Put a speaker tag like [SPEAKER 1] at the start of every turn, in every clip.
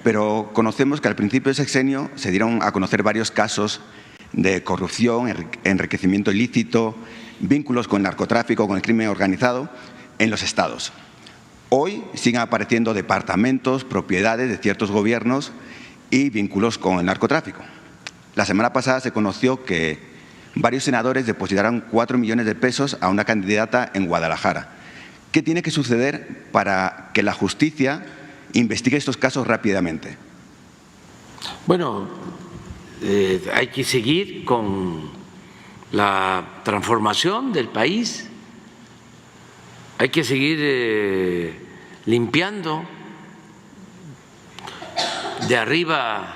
[SPEAKER 1] pero conocemos que al principio del sexenio se dieron a conocer varios casos de corrupción, enriquecimiento ilícito, vínculos con el narcotráfico, con el crimen organizado en los estados. Hoy siguen apareciendo departamentos, propiedades de ciertos gobiernos y vínculos con el narcotráfico. La semana pasada se conoció que varios senadores depositaron 4 millones de pesos a una candidata en Guadalajara. ¿Qué tiene que suceder para que la justicia investigue estos casos rápidamente?
[SPEAKER 2] Bueno, hay que seguir con la transformación del país, hay que seguir limpiando de arriba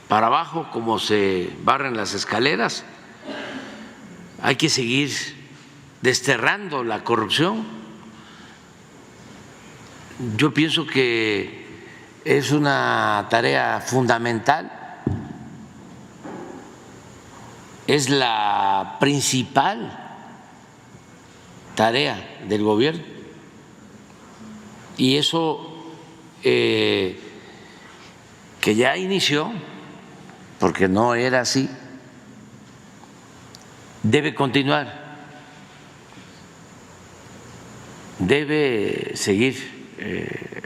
[SPEAKER 2] para abajo como se barren las escaleras, hay que seguir desterrando la corrupción. Yo pienso que es una tarea fundamental, es la principal tarea del gobierno y eso que ya inició, porque no era así, debe continuar, debe seguir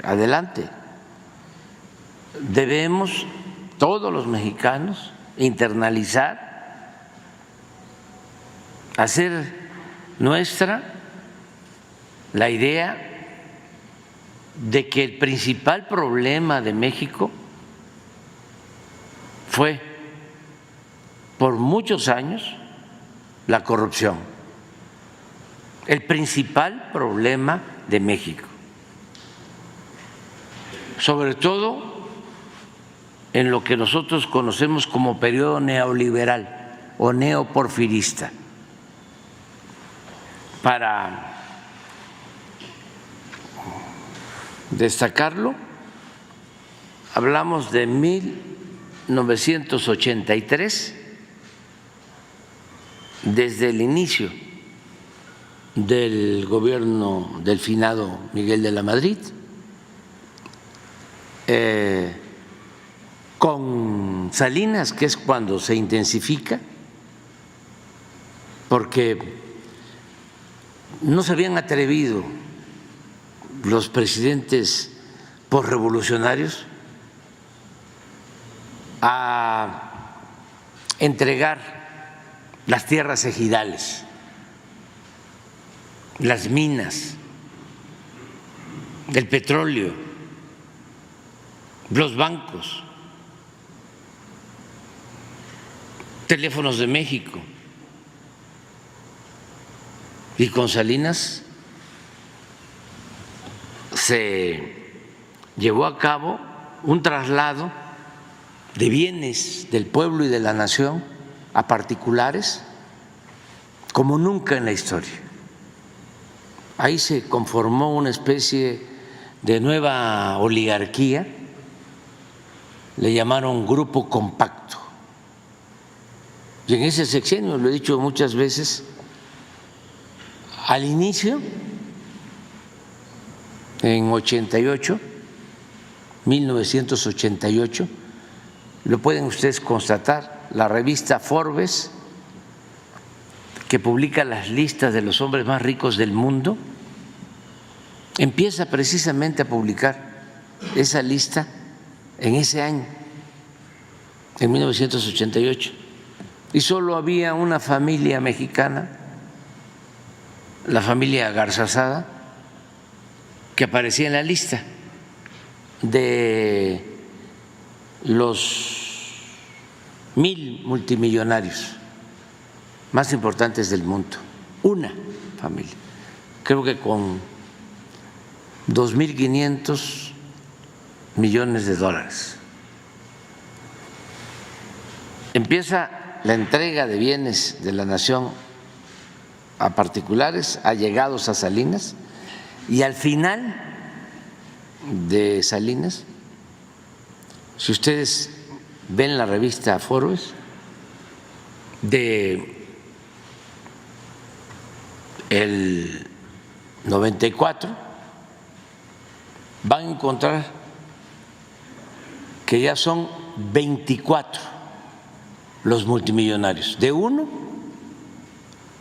[SPEAKER 2] adelante. Debemos todos los mexicanos internalizar, hacer nuestra la idea de que el principal problema de México fue por muchos años la corrupción, el principal problema de México, sobre todo en lo que nosotros conocemos como periodo neoliberal o neoporfirista. Para destacarlo, hablamos de 1983, desde el inicio del gobierno del finado Miguel de la Madrid, con Salinas, que es cuando se intensifica, porque no se habían atrevido los presidentes posrevolucionarios a entregar las tierras ejidales, las minas, el petróleo, los bancos, Teléfonos de México. Y con Salinas se llevó a cabo un traslado de bienes del pueblo y de la nación a particulares como nunca en la historia. Ahí se conformó una especie de nueva oligarquía, le llamaron Grupo Compacto. Y en ese sexenio, lo he dicho muchas veces, al inicio, en 1988, lo pueden ustedes constatar, la revista Forbes, que publica las listas de los hombres más ricos del mundo, empieza precisamente a publicar esa lista en ese año, en 1988, y solo había una familia mexicana, la familia Garzazada, que aparecía en la lista de los 1000 multimillonarios más importantes del mundo. Una familia, creo que con 2.500 millones de dólares. Empieza la entrega de bienes de la nación a particulares, allegados a Salinas, y al final de Salinas, si ustedes ven la revista Forbes de el 94, van a encontrar que ya son 24 los multimillonarios, de 1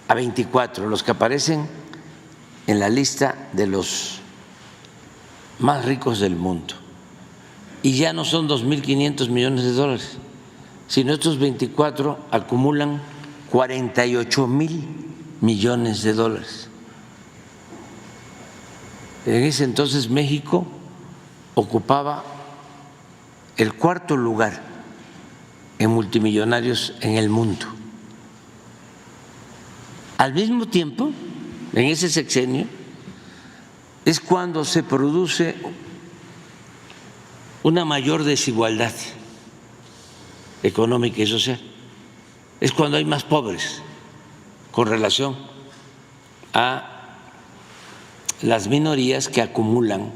[SPEAKER 2] a 24, los que aparecen en la lista de los más ricos del mundo. Y ya no son 2.500 millones de dólares, sino estos 24 acumulan 48.000 millones de dólares. En ese entonces México ocupaba el 4.º lugar en multimillonarios en el mundo. Al mismo tiempo, en ese sexenio, es cuando se produce una mayor desigualdad económica y social. Es cuando hay más pobres con relación a las minorías que acumulan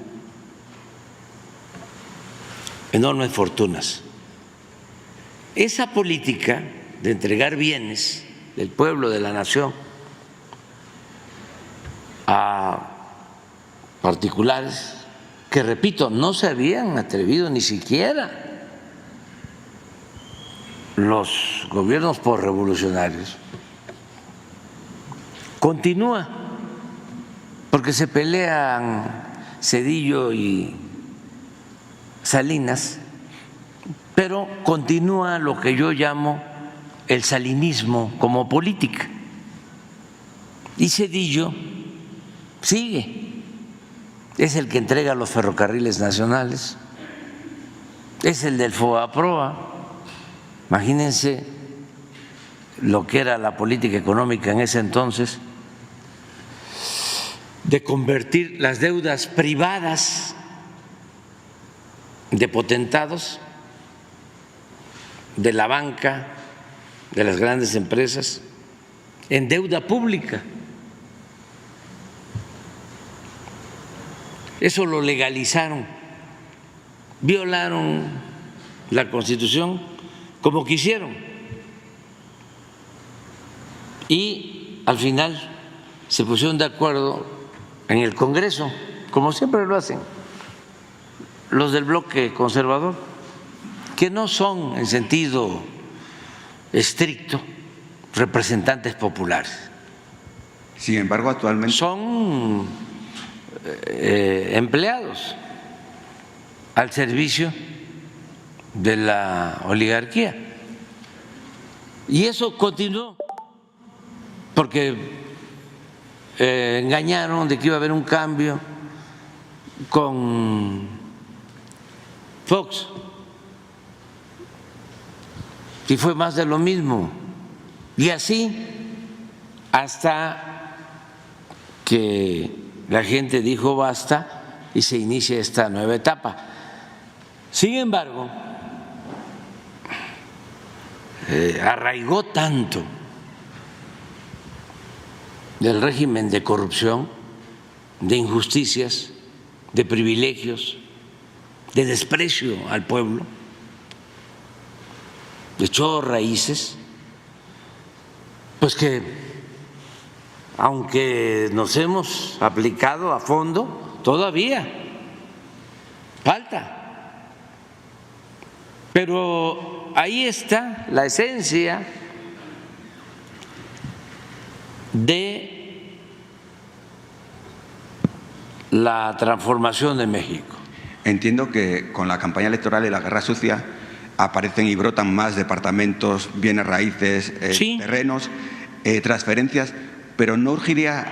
[SPEAKER 2] enormes fortunas. Esa política de entregar bienes del pueblo, de la nación, a particulares que, repito, no se habían atrevido ni siquiera los gobiernos posrevolucionarios, continúa, porque se pelean Zedillo y Salinas, pero continúa lo que yo llamo el salinismo como política. Y Zedillo sigue, es el que entrega los ferrocarriles nacionales, es el del FOBAPROA. Imagínense lo que era la política económica en ese entonces, de convertir las deudas privadas de potentados, de la banca, de las grandes empresas, en deuda pública. Eso lo legalizaron, violaron la Constitución como quisieron y al final se pusieron de acuerdo en el Congreso, como siempre lo hacen los del bloque conservador, que no son en sentido estricto representantes populares.
[SPEAKER 1] Sin embargo, actualmente
[SPEAKER 2] son empleados al servicio de la oligarquía. Y eso continuó, porque engañaron de que iba a haber un cambio con Fox, y fue más de lo mismo. Y así hasta que la gente dijo basta y se inicia esta nueva etapa. Sin embargo, arraigó tanto del régimen de corrupción, de injusticias, de privilegios, de desprecio al pueblo, echó raíces, pues que aunque nos hemos aplicado a fondo, todavía falta. Pero ahí está la esencia de la transformación de México.
[SPEAKER 1] Entiendo que con la campaña electoral y la guerra sucia aparecen y brotan más departamentos, bienes raíces,
[SPEAKER 2] sí,
[SPEAKER 1] terrenos, transferencias, pero ¿no urgiría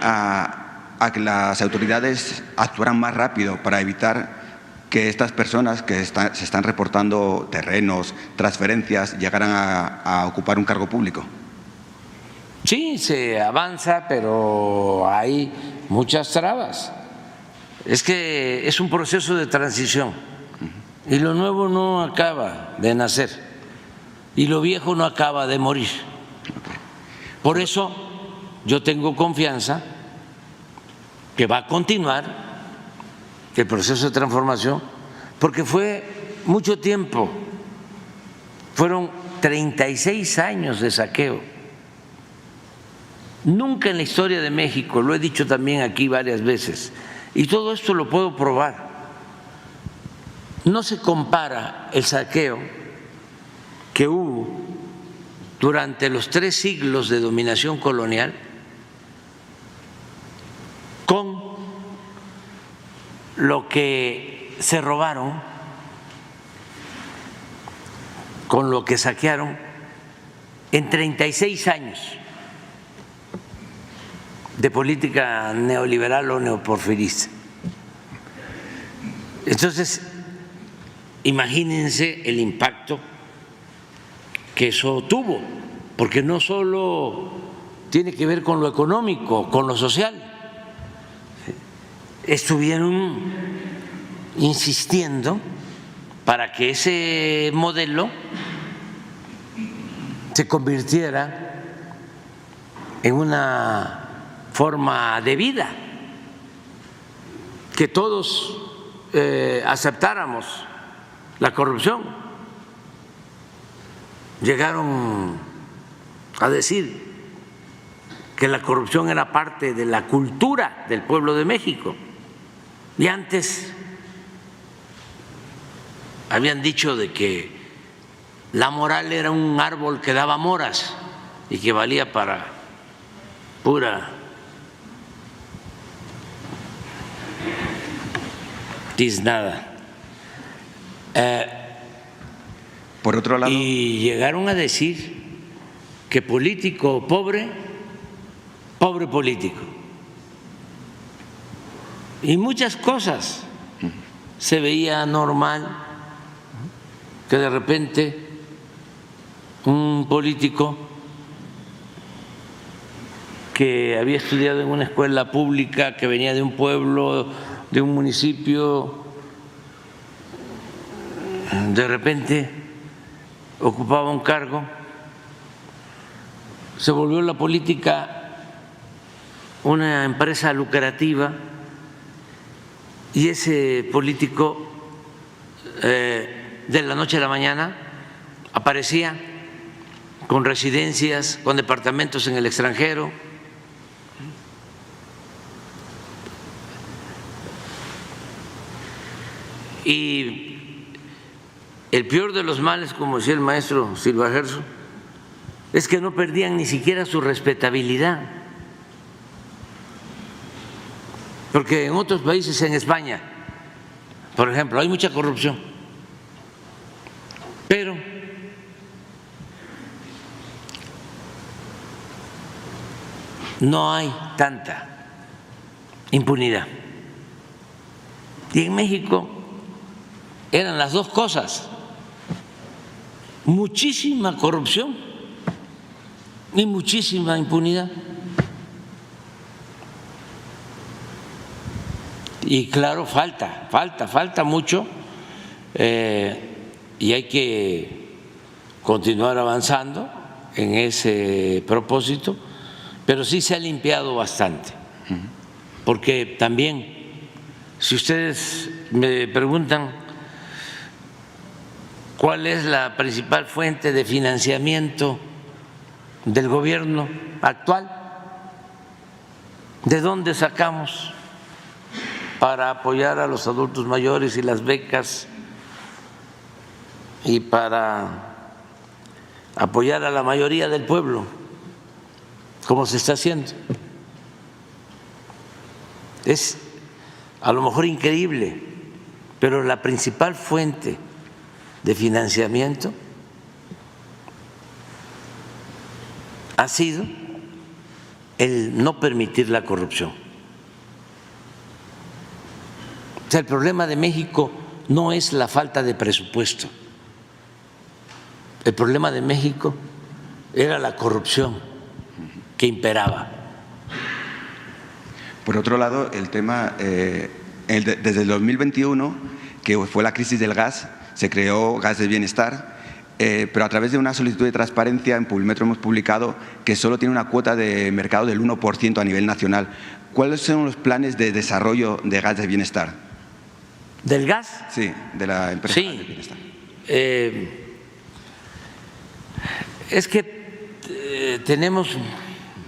[SPEAKER 1] a que las autoridades actuaran más rápido para evitar que estas personas que se están reportando terrenos, transferencias, llegaran a ocupar un cargo público?
[SPEAKER 2] Sí, se avanza, pero hay muchas trabas. Es que es un proceso de transición y lo nuevo no acaba de nacer y lo viejo no acaba de morir. Por eso yo tengo confianza que va a continuar el proceso de transformación, porque fue mucho tiempo, fueron 36 años de saqueo. Nunca en la historia de México, lo he dicho también aquí varias veces, y todo esto lo puedo probar, no se compara el saqueo que hubo durante los 3 siglos de dominación colonial con lo que se robaron, con lo que saquearon en 36 años de política neoliberal o neoporfirista. Entonces, imagínense el impacto que eso tuvo, porque no solo tiene que ver con lo económico, con lo social. Estuvieron insistiendo para que ese modelo se convirtiera en una forma de vida, que todos aceptáramos la corrupción. Llegaron a decir que la corrupción era parte de la cultura del pueblo de México. Y antes habían dicho de que la moral era un árbol que daba moras y que valía para pura tiznada.
[SPEAKER 1] Por otro lado,
[SPEAKER 2] y llegaron a decir que político pobre, pobre político. Y muchas cosas se veía normal que de repente un político que había estudiado en una escuela pública, que venía de un pueblo, de un municipio, de repente ocupaba un cargo, se volvió la política una empresa lucrativa y ese político de la noche a la mañana aparecía con residencias, con departamentos en el extranjero. Y el peor de los males, como decía el maestro Silva Gerso, es que no perdían ni siquiera su respetabilidad. Porque en otros países, en España, por ejemplo, hay mucha corrupción, pero no hay tanta impunidad. Y en México eran las dos cosas: muchísima corrupción y muchísima impunidad. Y claro, falta mucho, y hay que continuar avanzando en ese propósito, pero sí se ha limpiado bastante, porque también, si ustedes me preguntan cuál es la principal fuente de financiamiento del gobierno actual, ¿de dónde sacamos para apoyar a los adultos mayores y las becas y para apoyar a la mayoría del pueblo, como se está haciendo? Es a lo mejor increíble, pero la principal fuente de financiamiento ha sido el no permitir la corrupción. O sea, el problema de México no es la falta de presupuesto. El problema de México era la corrupción que imperaba.
[SPEAKER 1] Por otro lado, el tema, desde el 2021, que fue la crisis del gas, se creó Gas del Bienestar, pero a través de una solicitud de transparencia en Publimetro hemos publicado que solo tiene una cuota de mercado del 1% a nivel nacional. ¿Cuáles son los planes de desarrollo de Gas del Bienestar?
[SPEAKER 2] ¿Del gas?
[SPEAKER 1] Sí, de la empresa Gas del Bienestar.
[SPEAKER 2] Es que tenemos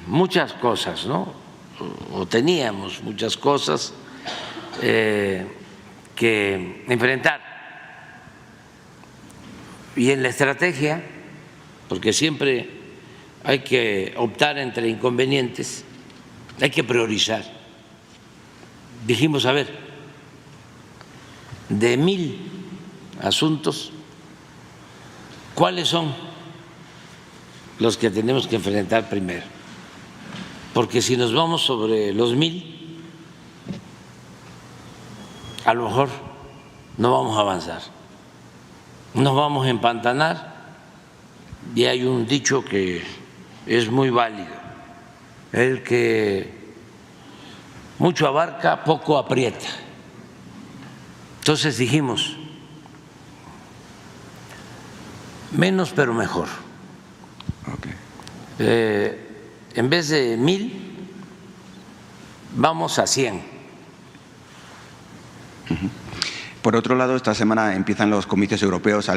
[SPEAKER 2] muchas cosas, ¿no? O teníamos muchas cosas que enfrentar. Y en la estrategia, porque siempre hay que optar entre inconvenientes, hay que priorizar. Dijimos, a ver, de 1000 asuntos, ¿cuáles son los que tenemos que enfrentar primero? Porque si nos vamos sobre los 1000, a lo mejor no vamos a avanzar, nos vamos a empantanar. Y hay un dicho que es muy válido: el que mucho abarca, poco aprieta. Entonces dijimos, menos pero mejor.
[SPEAKER 1] Okay.
[SPEAKER 2] En vez de 1000, vamos a 100.
[SPEAKER 1] Por otro lado, esta semana empiezan los comicios europeos